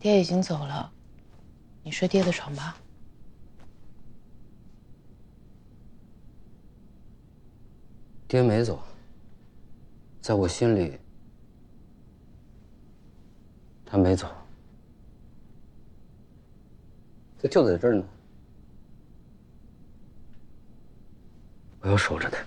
爹已经走了，你睡爹的床吧。爹没走，在我心里，他没走，他就在这儿呢。我要守着他。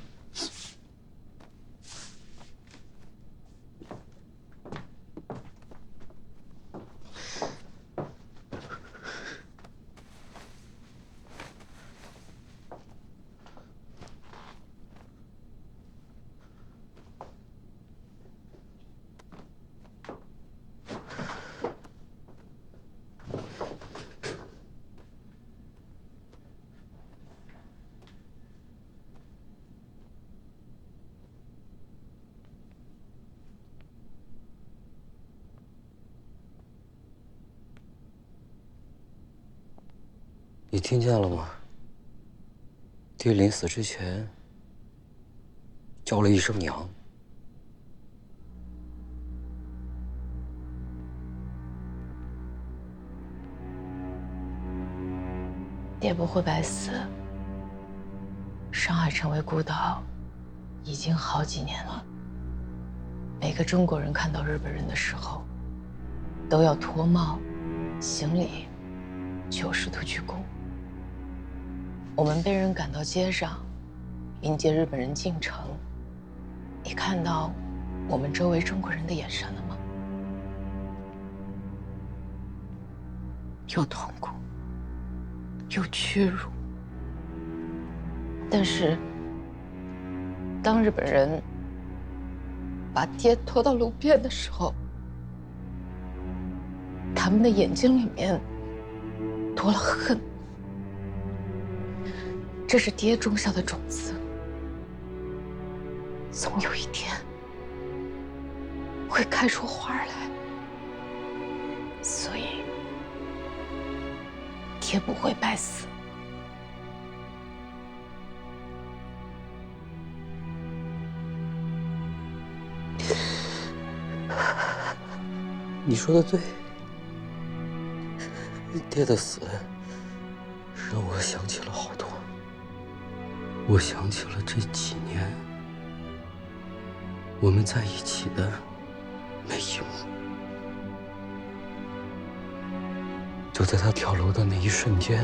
你听见了吗？爹临死之前叫了一声娘。爹不会白死。上海成为孤岛已经好几年了。每个中国人看到日本人的时候，都要脱帽、行礼，90度鞠躬。我们被人赶到街上，迎接日本人进城。你看到我们周围中国人的眼神了吗？又痛苦，又屈辱。但是，当日本人把爹拖到路边的时候，他们的眼睛里面多了恨。这是爹种下的种子，总有一天会开出花来。所以，爹不会白死。你说的对，爹的死让我想起了好多。我想起了这几年我们在一起的每一幕。就在他跳楼的那一瞬间，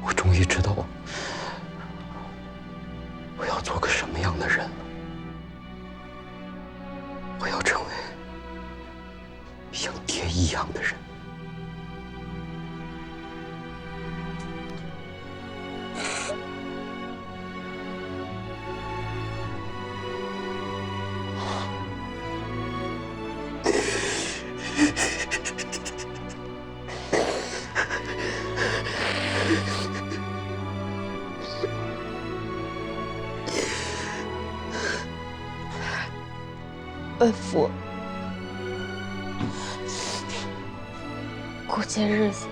我终于知道我要做个什么样的人了。我要成为像爹一样的人。问父，过节日子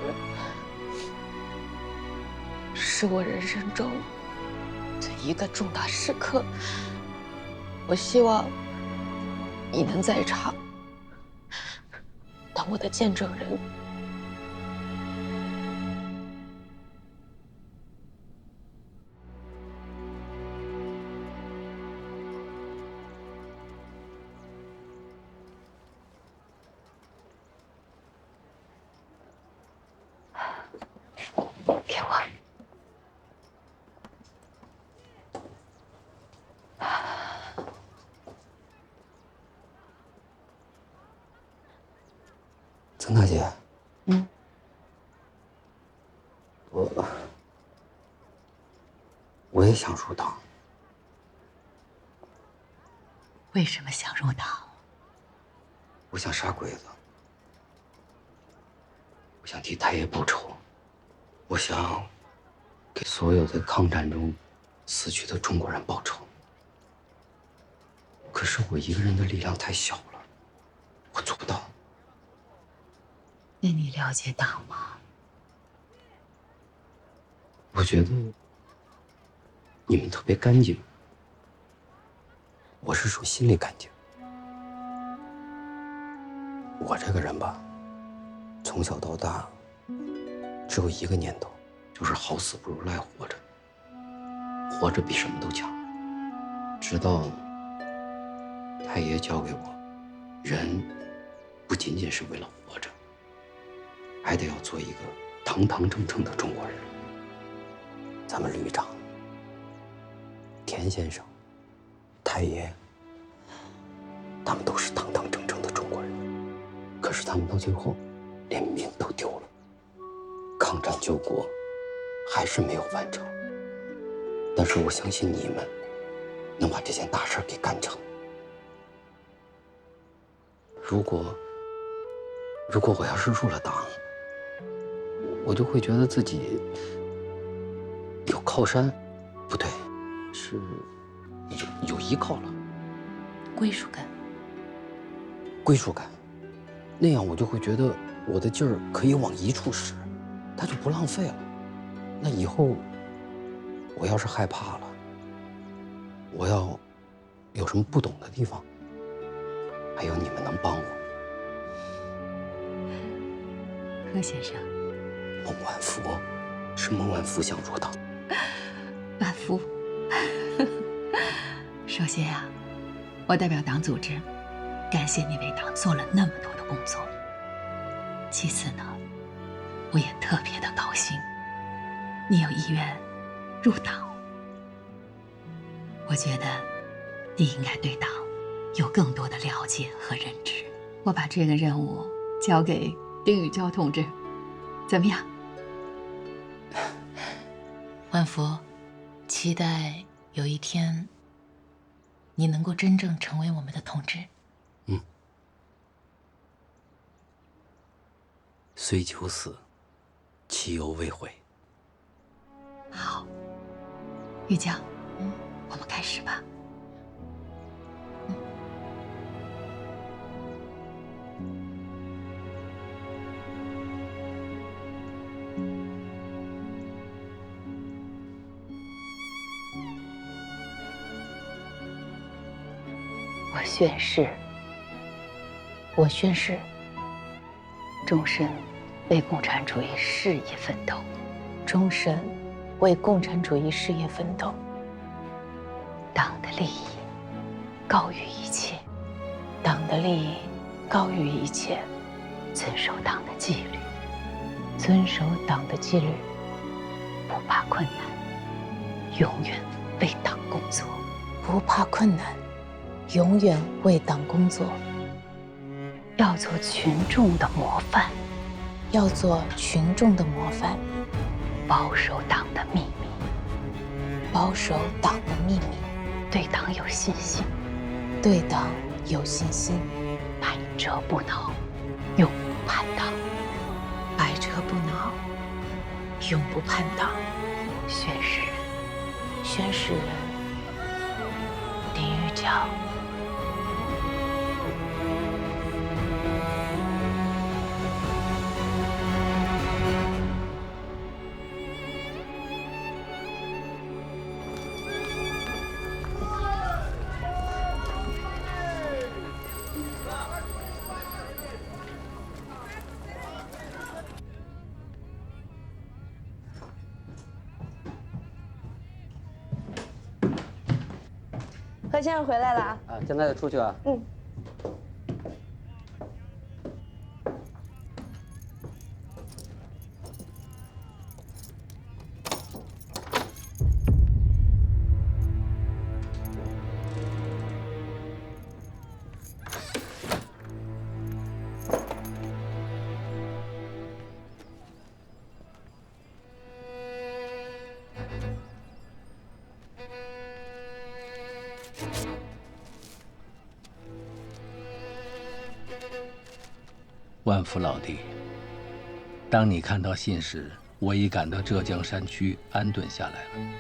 是我人生中的一个重大时刻，我希望你能在场，当我的见证人。给我。曾大姐，我也想入党。为什么想入党？我想杀鬼子，我想替太爷报仇，我想给所有在抗战中死去的中国人报仇。可是我一个人的力量太小了，我做不到。那你了解党吗？我觉得你们特别干净，我是属心里干净。我这个人吧，从小到大，只有一个念头，就是好死不如赖活着。活着比什么都强。直到太爷教给我，人不仅仅是为了活着，还得要做一个堂堂正正的中国人。咱们旅长、田先生、太爷，他们都是堂堂正正的中国人，可是他们到最后连命都丢了，抗战救国还是没有完成。但是我相信你们能把这件大事给干成。如果我要是入了党，我就会觉得自己有靠山，不对，是有依靠了，归属感。归属感。那样我就会觉得我的劲儿可以往一处使，它就不浪费了。那以后我要是害怕了，我要有什么不懂的地方，还有你们能帮我。贺先生，孟晚福，是孟晚福想入党。万福。首先呀，我代表党组织感谢你为党做了那么多的工作。其次呢，我也特别的高兴，你有意愿入党。我觉得你应该对党有更多的了解和认知。我把这个任务交给丁宇娇同志，怎么样？万福，期待有一天你能够真正成为我们的同志。虽九死，其犹未悔。好，玉江，我们开始吧。我宣誓，终身为共产主义事业奋斗，终身为共产主义事业奋斗。党的利益高于一切，党的利益高于一切，遵守党的纪律，遵守党的纪律，不怕困难，永远为党工作。不怕困难，永远为党工作。要做群众的模范，要做群众的模范，保守党的秘密，保守党的秘密，对党有信心，对党有信心，百折不挠，永不叛党。百折不挠，永不叛党。宣誓人，宣誓人丁玉娇。何先生回来了啊！啊，现在就出去啊。万福老弟，当你看到信时，我已赶到浙江山区安顿下来了。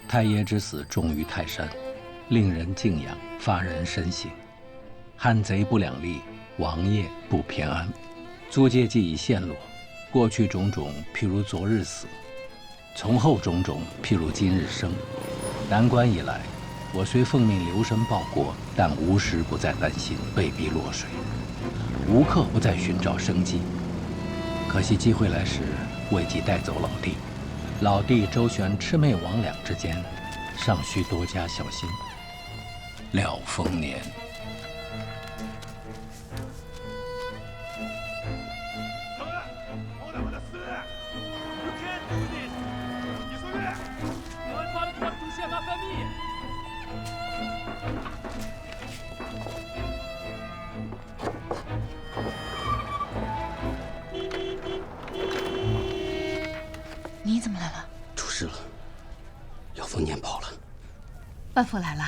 太爷之死重于泰山，令人敬仰，发人深省。汉贼不两立，王爷不偏安。租界既已陷落，过去种种譬如昨日死，从后种种譬如今日生。南关以来，我虽奉命留身报国，但无时不再担心被逼落水，无刻不在寻找生机。可惜机会来时，未及带走老弟。老弟周旋魑魅魍魉之间，尚需多加小心。廖丰年。你怎么来了？出事了，廖丰年跑了。万福来了。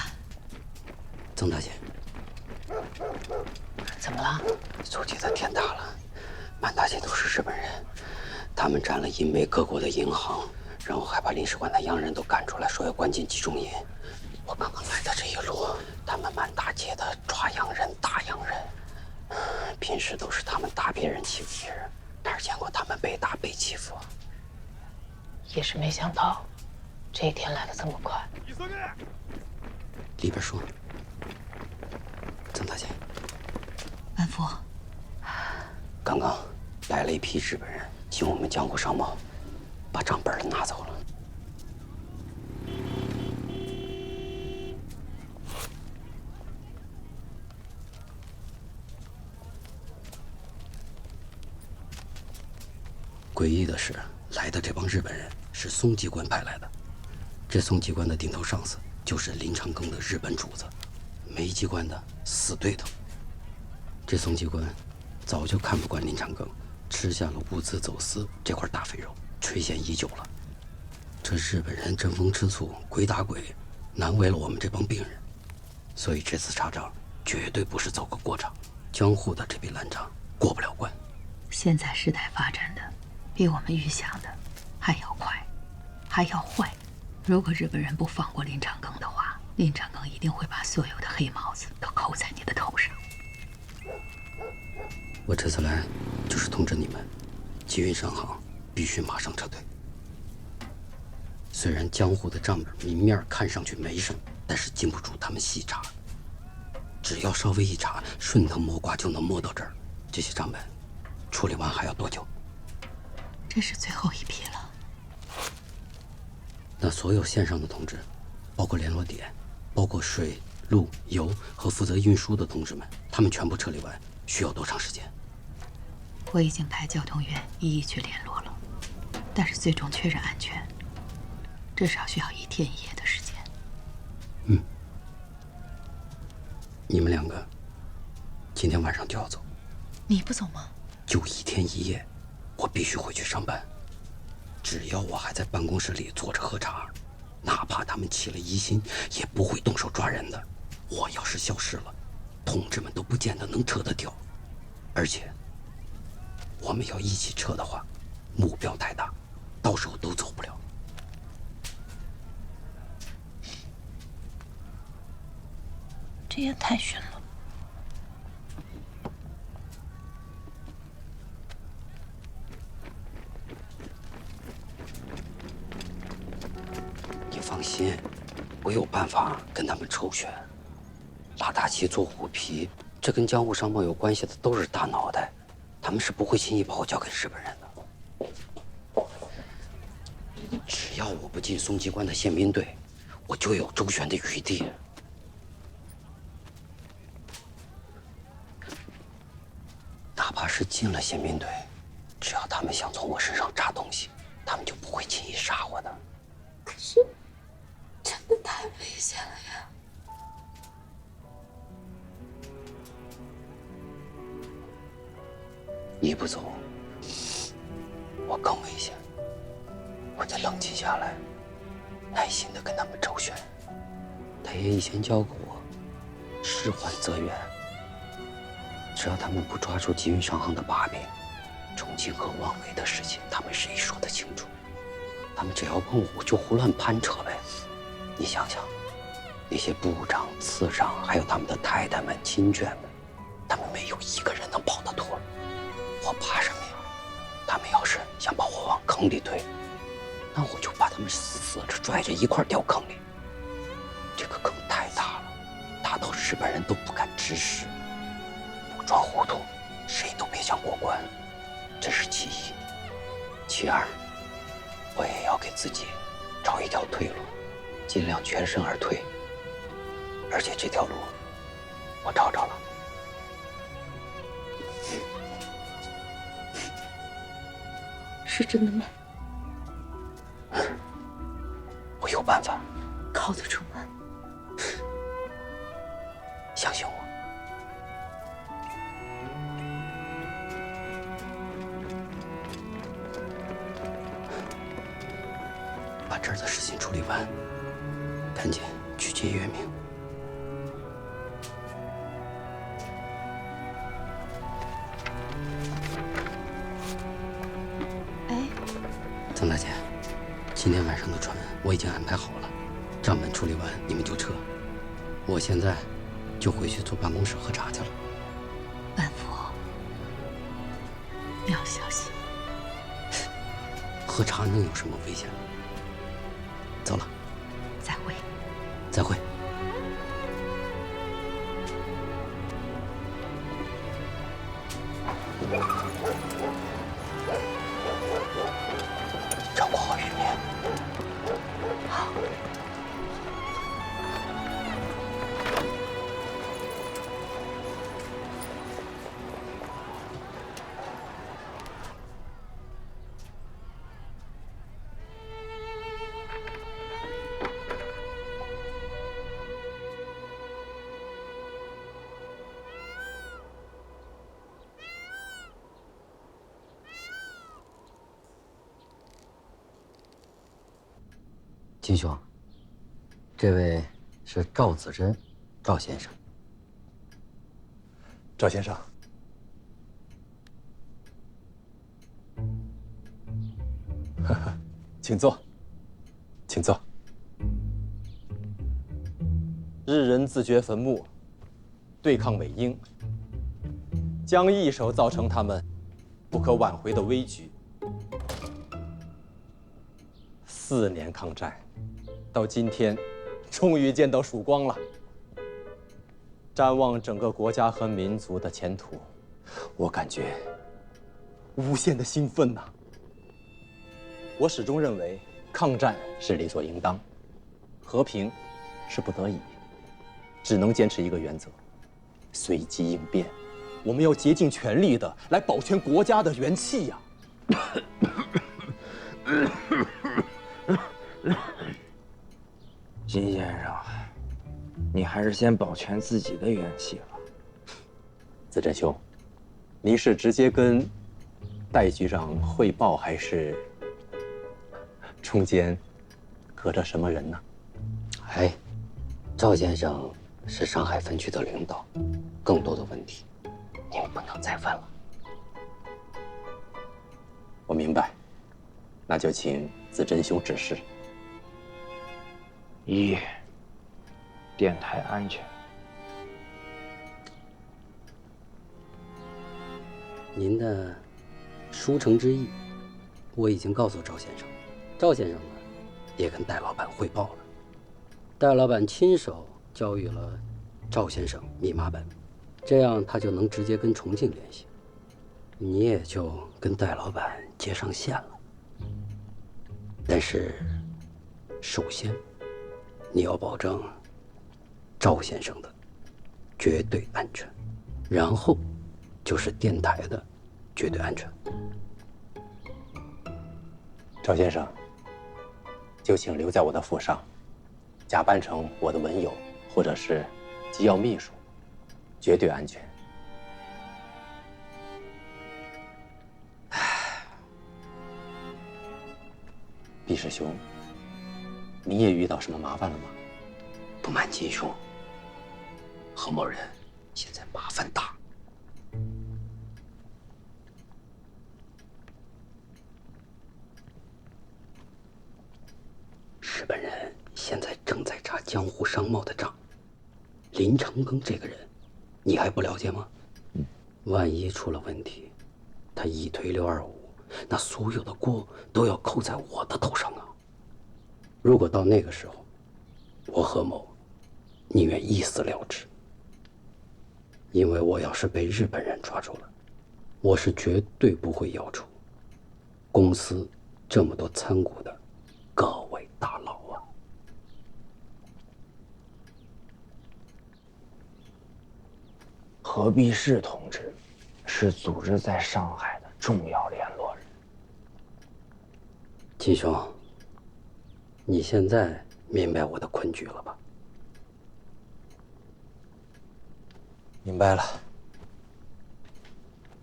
曾大姐，怎么了？苏姐的天大了，满大街都是日本人，他们占了英美各国的银行，然后还把领事馆的洋人都赶出来，说要关进集中营。我刚刚来的这一路，他们满大街的抓洋人、打洋人，平时都是他们打别人欺负别人，哪见过他们被打被欺负啊？也是没想到，这一天来得这么快。里边说，曾大姐，万福，刚刚来了一批日本人，请我们江户商贸把账本拿走了。诡异的是，来的这帮日本人是松机关派来的。这松机关的顶头上司就是林长庚的日本主子，梅机关的死对头。这松机关早就看不惯林长庚吃下了物资走私这块大肥肉，垂涎已久了。这日本人争风吃醋，鬼打鬼，难为了我们这帮病人。所以这次查账绝对不是走个过场，江户的这笔烂账过不了关。现在事态发展的比我们预想的还要快，还要坏。如果日本人不放过林长庚的话，林长庚一定会把所有的黑帽子都扣在你的头上。我这次来就是通知你们，集运商行必须马上撤退。虽然江户的账本明面看上去没什么，但是经不住他们细查。只要稍微一查，顺藤摸瓜就能摸到这儿。这些账本处理完还要多久？这是最后一批了。那所有线上的同志，包括联络点，包括水、陆、油和负责运输的同志们，他们全部撤离完需要多长时间？我已经派交通员一一去联络了，但是最终确认安全，至少需要1天1夜的时间。你们两个今天晚上就要走。你不走吗？就1天1夜，我必须回去上班。只要我还在办公室里坐着喝茶，哪怕他们起了疑心，也不会动手抓人的。我要是消失了，同志们都不见得能撤得掉。而且，我们要一起撤的话，目标太大，到时候都走不了。这也太悬了。你放心，我有办法跟他们周旋。拉大旗做虎皮，这跟江户商贸有关系的都是大脑袋，他们是不会轻易把我交给日本人的。只要我不进松机关的宪兵队，我就有周旋的余地。哪怕是进了宪兵队，只要他们想从我身上扎东西，他们就不会轻易杀我的。可是，真的太危险了呀！你不走，我更危险。我得冷静下来，耐心地跟他们周旋。太爷以前教过我，事缓则圆。只要他们不抓住集运商行的把柄，重庆和汪伪的事情，他们谁说得清楚？他们只要问我就胡乱攀扯呗。你想想，那些部长、次长，还有他们的太太们、亲眷们，他们没有一个人能跑得脱。我怕什么呀？他们要是想把我往坑里推，那我就把他们死着拽着一块掉坑里。这个坑太大了，大到日本人都不敢直视。不装糊涂，谁都别想过关。这是其一。其二，我也要给自己找一条退路，尽量全身而退。而且这条路，我找着了。是真的吗？我有办法，靠得住吗？相信我。把这儿的事情处理完，赶紧去接月明。哎，曾大姐，今天晚上的船我已经安排好了，账本处理完你们就撤。我现在就回去坐办公室喝茶去了。万福，你要小心。喝茶能有什么危险吗？走了，再会。再会。照顾好月明。好。金兄，这位是赵子珍，赵先生。赵先生，请坐，请坐。日人自掘坟墓，对抗美英，将一手造成他们不可挽回的危局。4年抗战，到今天，终于见到曙光了。展望整个国家和民族的前途，我感觉无限的兴奋呐。我始终认为，抗战是理所应当，和平是不得已，只能坚持一个原则：随机应变。我们要竭尽全力的来保全国家的元气呀。金先生，你还是先保全自己的元气吧。子珍兄，你是直接跟戴局长汇报，还是中间隔着什么人呢？哎，赵先生是上海分局的领导，更多的问题您不能再问了。我明白，那就请子珍兄指示。一，电台安全。您的书城之意，我已经告诉赵先生，赵先生呢，也跟戴老板汇报了。戴老板亲手交予了赵先生密码本，这样他就能直接跟重庆联系，你也就跟戴老板接上线了。但是，首先，你要保证赵先生的绝对安全，然后就是电台的绝对安全。赵先生，就请留在我的府上，假扮成我的文友或者是机要秘书，绝对安全。毕师兄，你也遇到什么麻烦了吗？不瞒金兄，何某人现在麻烦大。日本人现在正在查江湖商贸的账，林成庚这个人，你还不了解吗？万一出了问题，他一推625，那所有的锅都要扣在我的头上啊！如果到那个时候，我何某宁愿一死了之，因为我要是被日本人抓住了，我是绝对不会要求公司这么多参股的各位大佬啊。何必士同志是组织在上海的重要联络人。金兄，你现在明白我的困局了吧？明白了，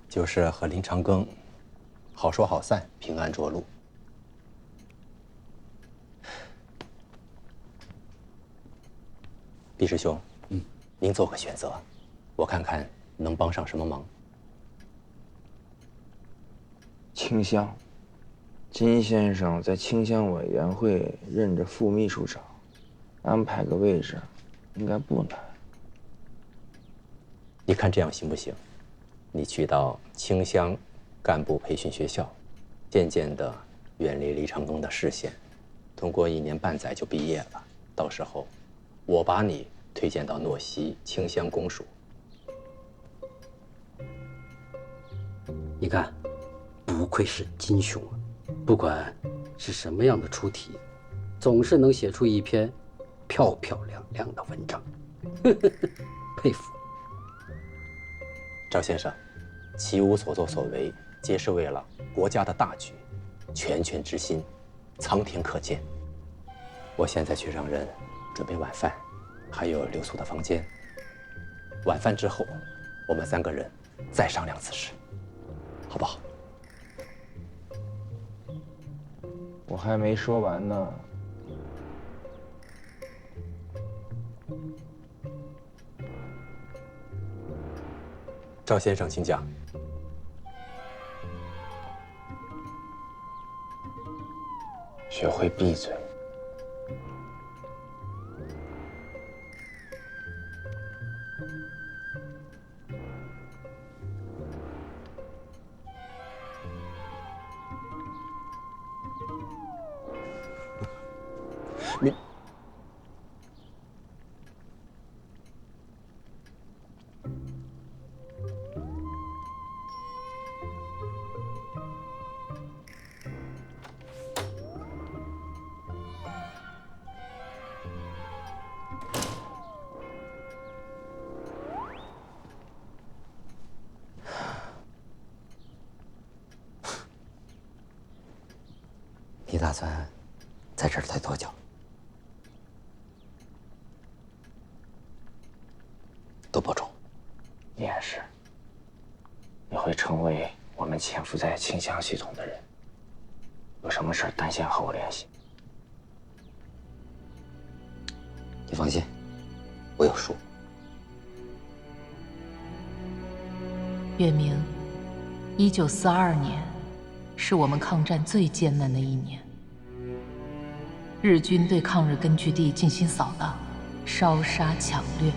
就是和林长庚好说好散，平安着陆。毕师兄，您做个选择，我看看能帮上什么忙。清乡，金先生在清乡委员会任着副秘书长，安排个位置，应该不难。你看这样行不行？你去到清乡干部培训学校，渐渐地远离李长庚的视线，通过1年半载就毕业了。到时候，我把你推荐到诺西清乡公署。你看，不愧是金兄啊，不管是什么样的出题，总是能写出一篇漂漂亮亮的文章，佩服。赵先生，其无所作所为，皆是为了国家的大局，拳拳之心，苍天可见。我现在去让人准备晚饭，还有留宿的房间。晚饭之后，我们3个人再商量此事，好不好？我还没说完呢。赵先生，请讲。学会闭嘴。你你打算在这儿待多久？多保重。你也是。你会成为我们潜伏在清乡系统的人。有什么事单线和我联系。你放心，我有数。月明，1942年是我们抗战最艰难的一年。日军对抗日根据地进行扫荡、烧杀抢掠。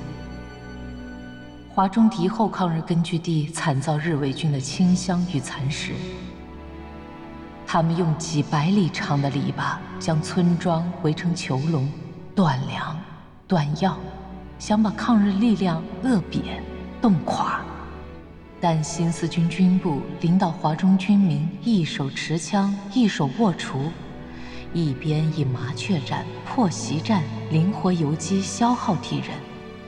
华中敌后抗日根据地惨遭日伪军的清乡与蚕食。他们用几百里长的篱笆将村庄围成囚笼，断粮、断药，想把抗日力量饿扁、冻垮。但新四军军部领导华中军民一手持枪，一手握锄，一边以麻雀战、破袭战灵活游击消耗敌人，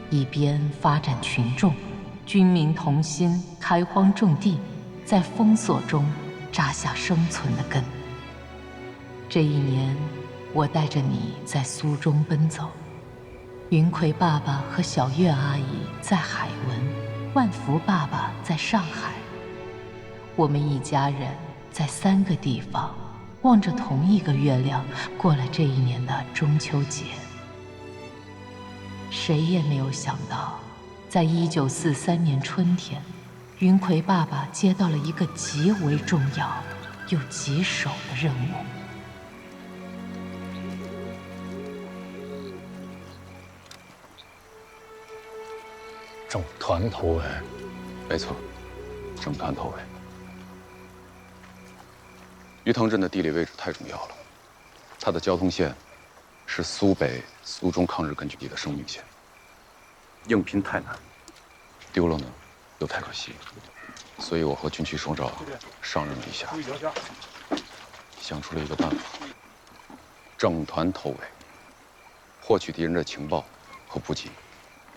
一边发展群众，军民同心，开荒种地，在封锁中扎下生存的根。这一年，我带着你在苏中奔走，云葵爸爸和小月阿姨在海文。万福爸爸在上海，我们一家人在3个地方，望着同一个月亮，过了这一年的中秋节。谁也没有想到，在1943年春天，云葵爸爸接到了一个极为重要又棘手的任务。整团头围，没错，整团头围。鱼塘镇的地理位置太重要了，它的交通线是苏北、苏中抗日根据地的生命线，应拼太难，丢了呢又太可惜。所以我和军区首长商量了一下，想出了一个办法：整团头尾，获取敌人的情报和补给，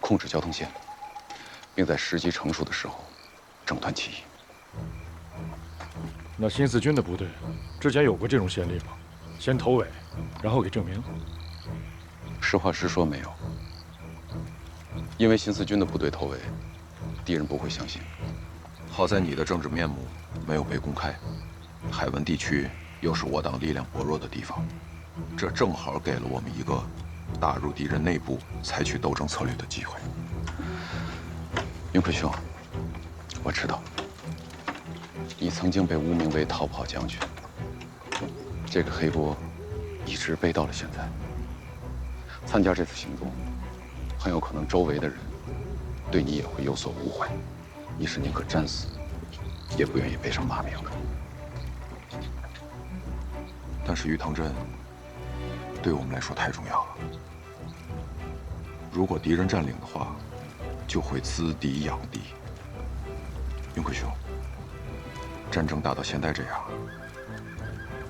控制交通线，并在时机成熟的时候整团起义。那新四军的部队之前有过这种先例吗？先头尾，然后给证明？实话实说，没有。因为新四军的部队头尾，敌人不会相信。好在你的政治面目没有被公开，海湾地区又是我党力量薄弱的地方，这正好给了我们一个打入敌人内部、采取斗争策略的机会。云奎兄，我知道你曾经被污名为逃跑将军，这个黑锅一直背到了现在。参加这次行动，很有可能周围的人对你也会有所误会，你是宁可战死，也不愿意背上骂名的。但是鱼塘镇对我们来说太重要了，如果敌人占领的话，就会滋敌养敌。云奎兄，战争打到现在这样，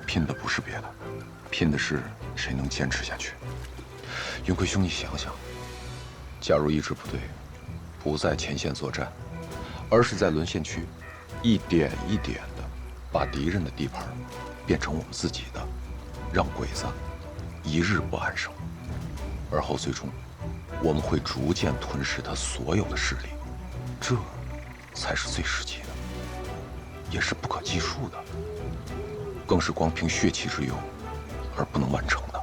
拼的不是别的，拼的是谁能坚持下去。云奎兄，你想想，假如一支部队不在前线作战，而是在沦陷区一点一点的把敌人的地盘变成我们自己的，让鬼子一日不安生，而后最终我们会逐渐吞噬他所有的势力，这才是最实际的，也是不可计数的，更是光凭血气之忧而不能完成的。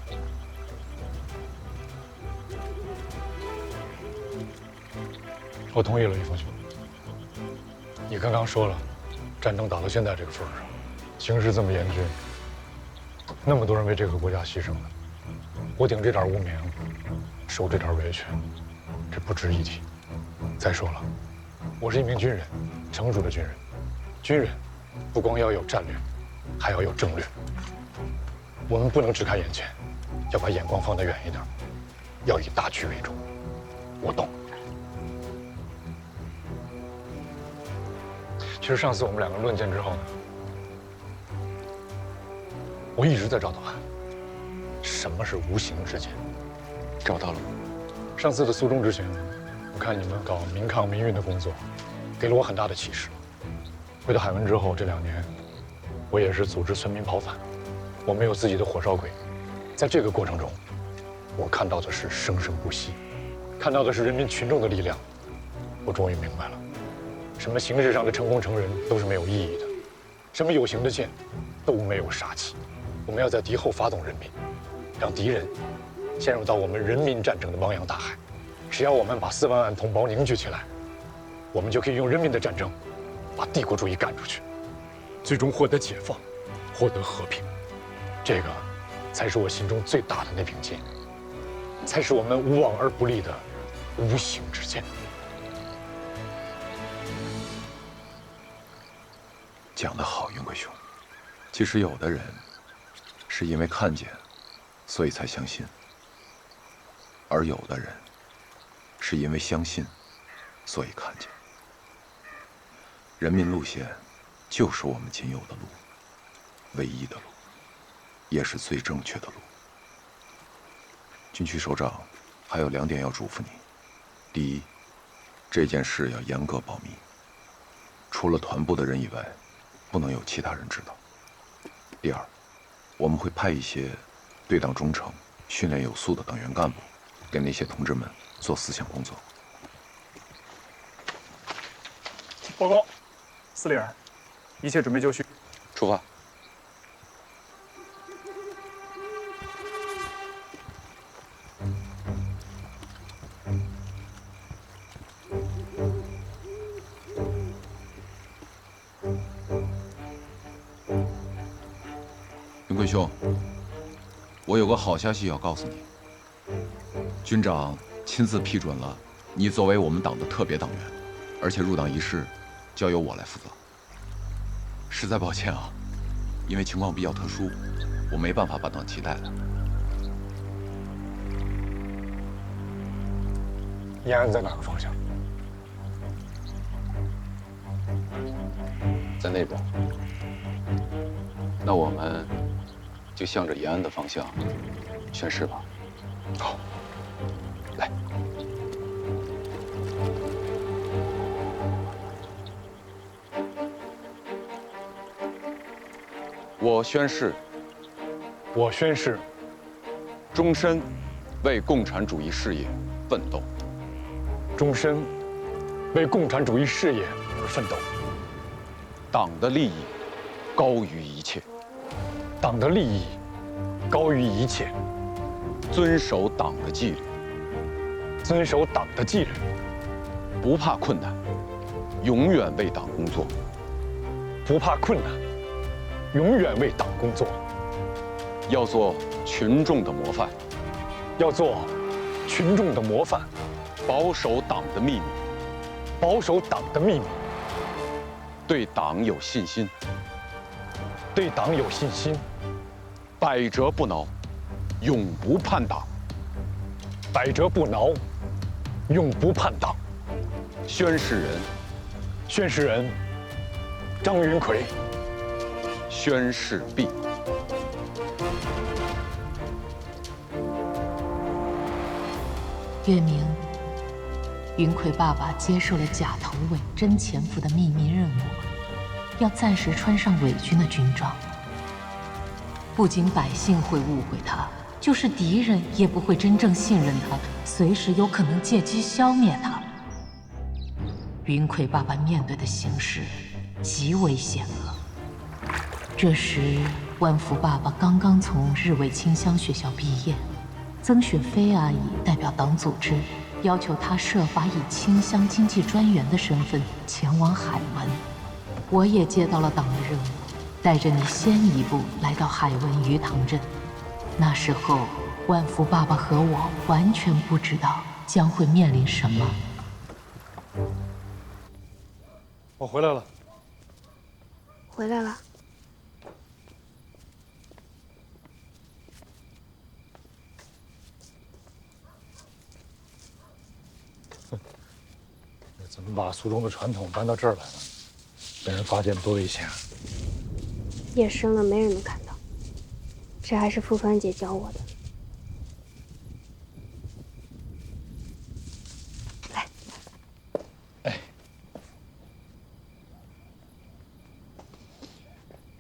我同意了，于峰兄。你刚刚说了，战争打到现在这个份上，形势这么严峻，那么多人为这个国家牺牲了，我顶这点污名，受这点委屈，这不值一提。再说了，我是一名军人，成熟的军人。军人不光要有战略，还要有政略。我们不能只看眼前，要把眼光放得远一点，要以大局为重。我懂。其实上次我们两个论剑之后呢，我一直在找答案。什么是无形之剑？找到了吗？上次的苏中之行，我看你们搞民抗民运的工作，给了我很大的启示。回到海文之后，这2年，我也是组织村民跑反，我们有自己的火烧鬼。在这个过程中，我看到的是生生不息，看到的是人民群众的力量。我终于明白了。什么形式上的成功成仁都是没有意义的，什么有形的剑都没有杀气。我们要在敌后发动人民，让敌人陷入到我们人民战争的汪洋大海。只要我们把4万万同胞凝聚起来，我们就可以用人民的战争把帝国主义赶出去，最终获得解放，获得和平。这个才是我心中最大的那柄剑，才是我们无往而不利的无形之剑。讲得好，云贵兄。其实有的人是因为看见，所以才相信；而有的人是因为相信，所以看见。人民路线就是我们仅有的路，唯一的路，也是最正确的路。军区首长还有2点要嘱咐你：第一，这件事要严格保密，除了团部的人以外，不能有其他人知道。第二，我们会派一些对党忠诚、训练有素的党员干部，给那些同志们做思想工作。报告，司令员，一切准备就绪，出发。云贵兄，我有个好消息要告诉你。军长亲自批准了你作为我们党的特别党员，而且入党仪式交由我来负责。实在抱歉啊，因为情况比较特殊，我没办法把党旗带来。延安在哪个方向？在那边。那我们就向着延安的方向宣誓吧。好，来。我宣誓，我宣誓，终身为共产主义事业奋斗，终身为共产主义事业而奋斗。党的利益高于一切，党的利益高于一切，遵守党的纪律，遵守党的纪律，不怕困难，永远为党工作，不怕困难，永远为党工作。要做群众的模范，要做群众的模范，保守党的秘密，保守党的秘密，对党有信心，对党有信心，百折不挠，永不叛党，百折不挠，永不叛党。宣誓人，宣誓人张云奎。宣誓毕。月明，云奎爸爸接受了假头伪真潜伏的秘密任务，要暂时穿上伪军的军装。不仅百姓会误会他，就是敌人也不会真正信任他，随时有可能借机消灭他。云奎爸爸面对的形势极为险恶。这时，万福爸爸刚刚从日伪清乡学校毕业。曾雪飞阿姨代表党组织，要求他设法以清乡经济专员的身份前往海文。我也接到了党的任务，带着你先一步来到海文鱼塘镇。那时候，万福爸爸和我完全不知道将会面临什么。我回来了。回来了。怎么把苏中的传统搬到这儿来了？被人发现多危险啊！夜深了，没人能看到。这还是傅帆姐教我的。来，哎，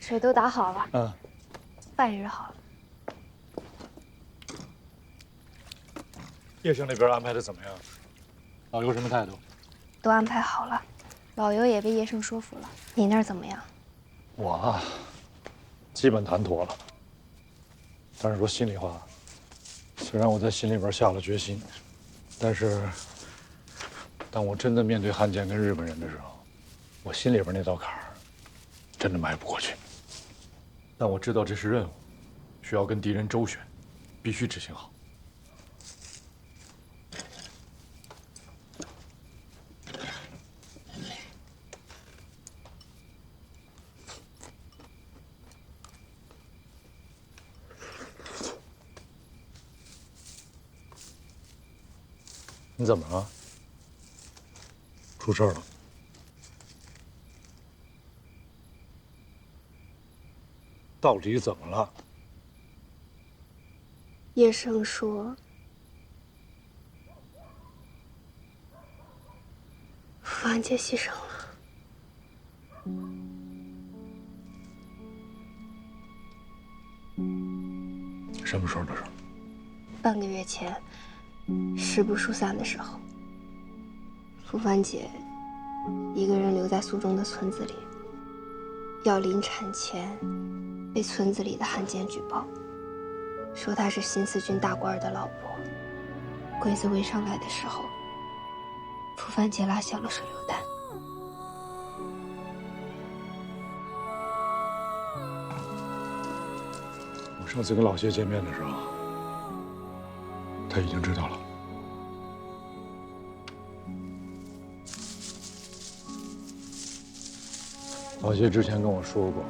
水都打好了。嗯，饭也热好了。叶生那边安排的怎么样？老刘什么态度？都安排好了，老尤也被叶盛说服了。你那儿怎么样？我啊，基本谈妥了。但是说心里话，虽然我在心里边下了决心，但是当我真的面对汉奸跟日本人的时候，我心里边那道坎儿真的迈不过去。但我知道这是任务，需要跟敌人周旋，必须执行好。你怎么了？出事了？到底怎么了？叶盛说，傅安姐牺牲了。什么时候的事？半个月前。师部疏散的时候，傅帆姐一个人留在苏中的村子里，要临产前被村子里的汉奸举报，说她是新四军大官的老婆。鬼子围上来的时候，傅帆姐拉响了手榴弹。我上次跟老谢见面的时候，他已经知道了。老谢之前跟我说过，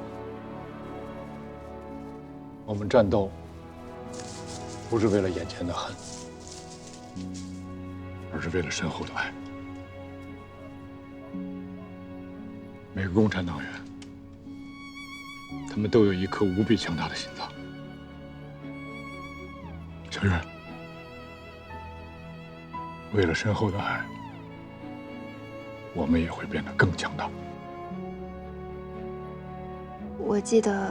我们战斗不是为了眼前的恨，而是为了身后的爱。每个共产党员，他们都有一颗无比强大的心脏。小月，为了深厚的爱，我们也会变得更强大。我记得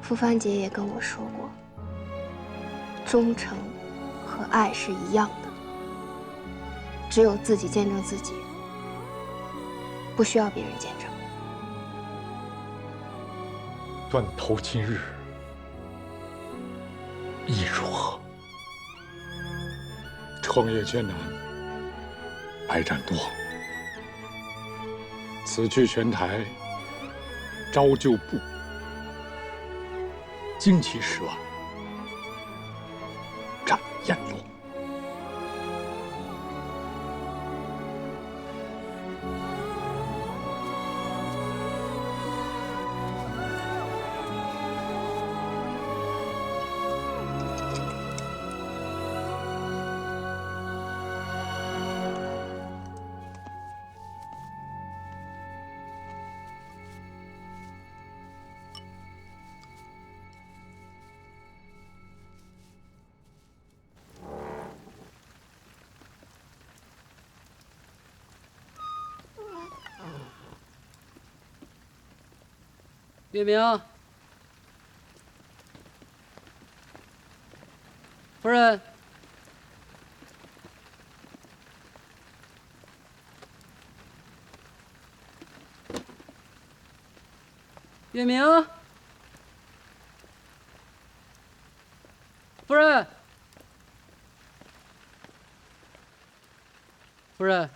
傅帆姐也跟我说过，忠诚和爱是一样的，只有自己见证自己，不需要别人见证。断头今日，亦如何？创业艰难，百战多，此去泉台，招旧部，旌旗10万，斩阎罗。月明，夫人，月明，夫人，夫人。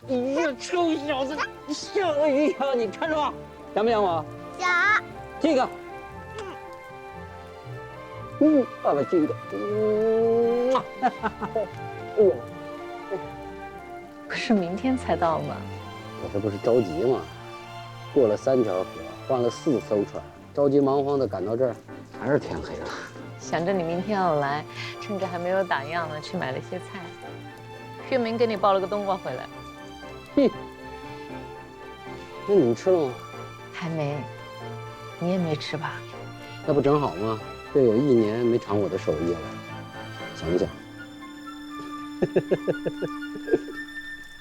你这臭小子，像鳄鱼一样，你看着吧，想不想我？想。这个，爸爸这个，哎呦，不是明天才到吗？我这不是着急吗？过了3条河，换了4艘船，着急忙慌的赶到这儿，还是天黑了。想着你明天要来，趁着还没有打烊呢，去买了些菜。月明给你抱了个冬瓜回来。哼，那你们吃了吗？还没，你也没吃吧？那不正好吗？这有1年没尝我的手艺了，想一想。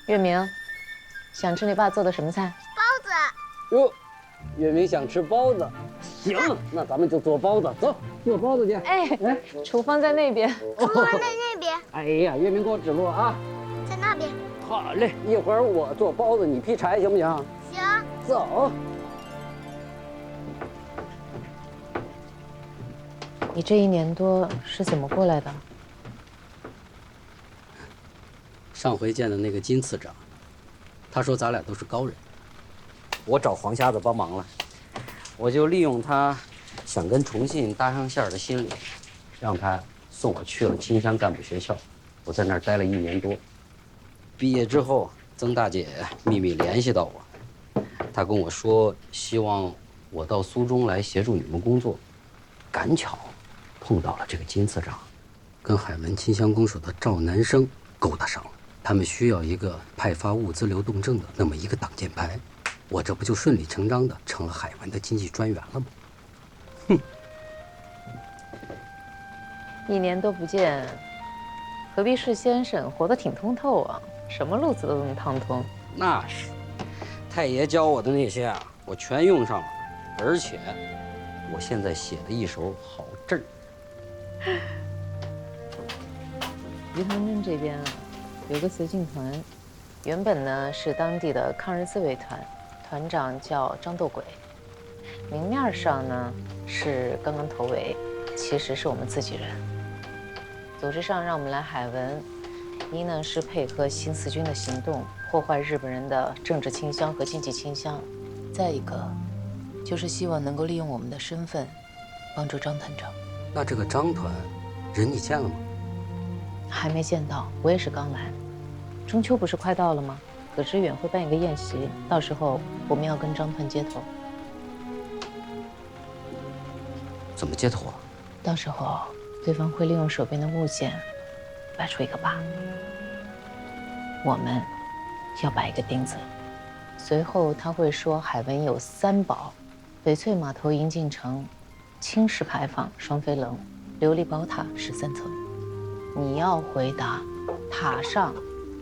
月明，想吃你爸做的什么菜？包子。哟，月明想吃包子，行，那咱们就做包子，走，做包子去。哎，厨房在那边。厨房在那边。哎呀，月明给我指路啊。在那边。好嘞，一会儿我做包子，你劈柴，行不行？行。走。你这1年多是怎么过来的？上回见的那个金次长，他说咱俩都是高人，我找黄瞎子帮忙了，我就利用他想跟重信搭上线的心理，让他送我去了青乡干部学校，我在那儿待了1年多。毕业之后，曾大姐秘密联系到我，她跟我说希望我到苏中来协助你们工作。赶巧碰到了这个金次长，跟海门清乡公署的赵南生勾搭上了。他们需要一个派发物资流动证的那么一个挡箭牌，我这不就顺理成章的成了海门的经济专员了吗？哼！1年多不见，何必是先生活得挺通透啊，什么路子都这么趟通。那是，太爷教我的那些啊，我全用上了，而且我现在写了一手好字儿。余塘镇这边啊，有个绥靖团，原本呢是当地的抗日自卫团，团长叫张斗鬼。明面上呢是刚刚投围，其实是我们自己人。组织上让我们来海文，一呢是配合新四军的行动，破坏日本人的政治倾向和经济倾向；再一个，就是希望能够利用我们的身份，帮助张团长。那这个张团，人你见了吗？还没见到，我也是刚来。中秋不是快到了吗？葛知远会办一个宴席，到时候我们要跟张团接头。怎么接头啊？到时候对方会利用手边的物件摆出一个靶，我们要摆一个钉子。随后他会说海文有3宝：翡翠码头银镜城、青石牌坊双飞棱、琉璃宝塔13层。你要回答塔上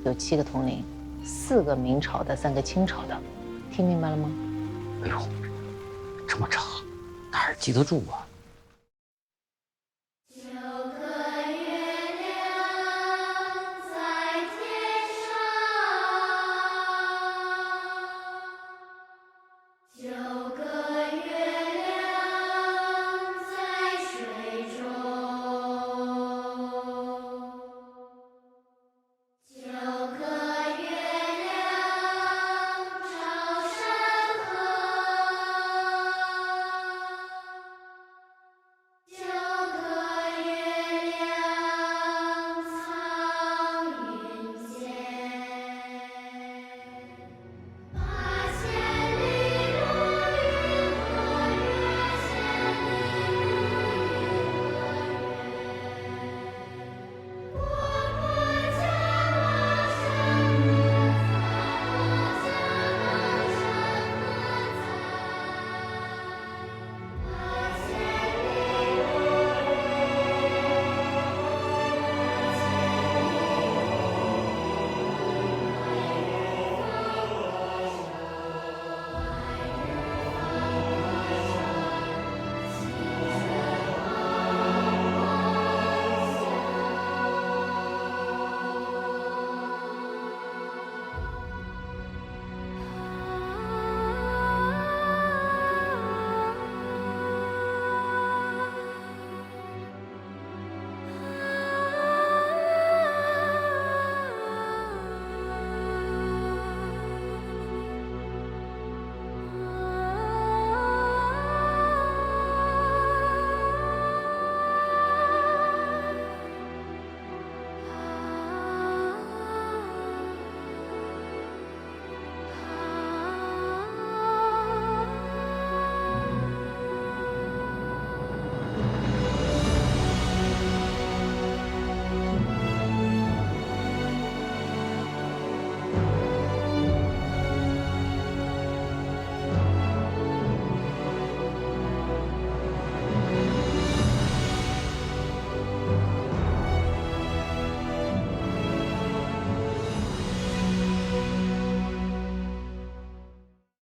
有7个铜铃，4个明朝的，3个清朝的，听明白了吗？哎呦，这么长，哪儿记得住啊？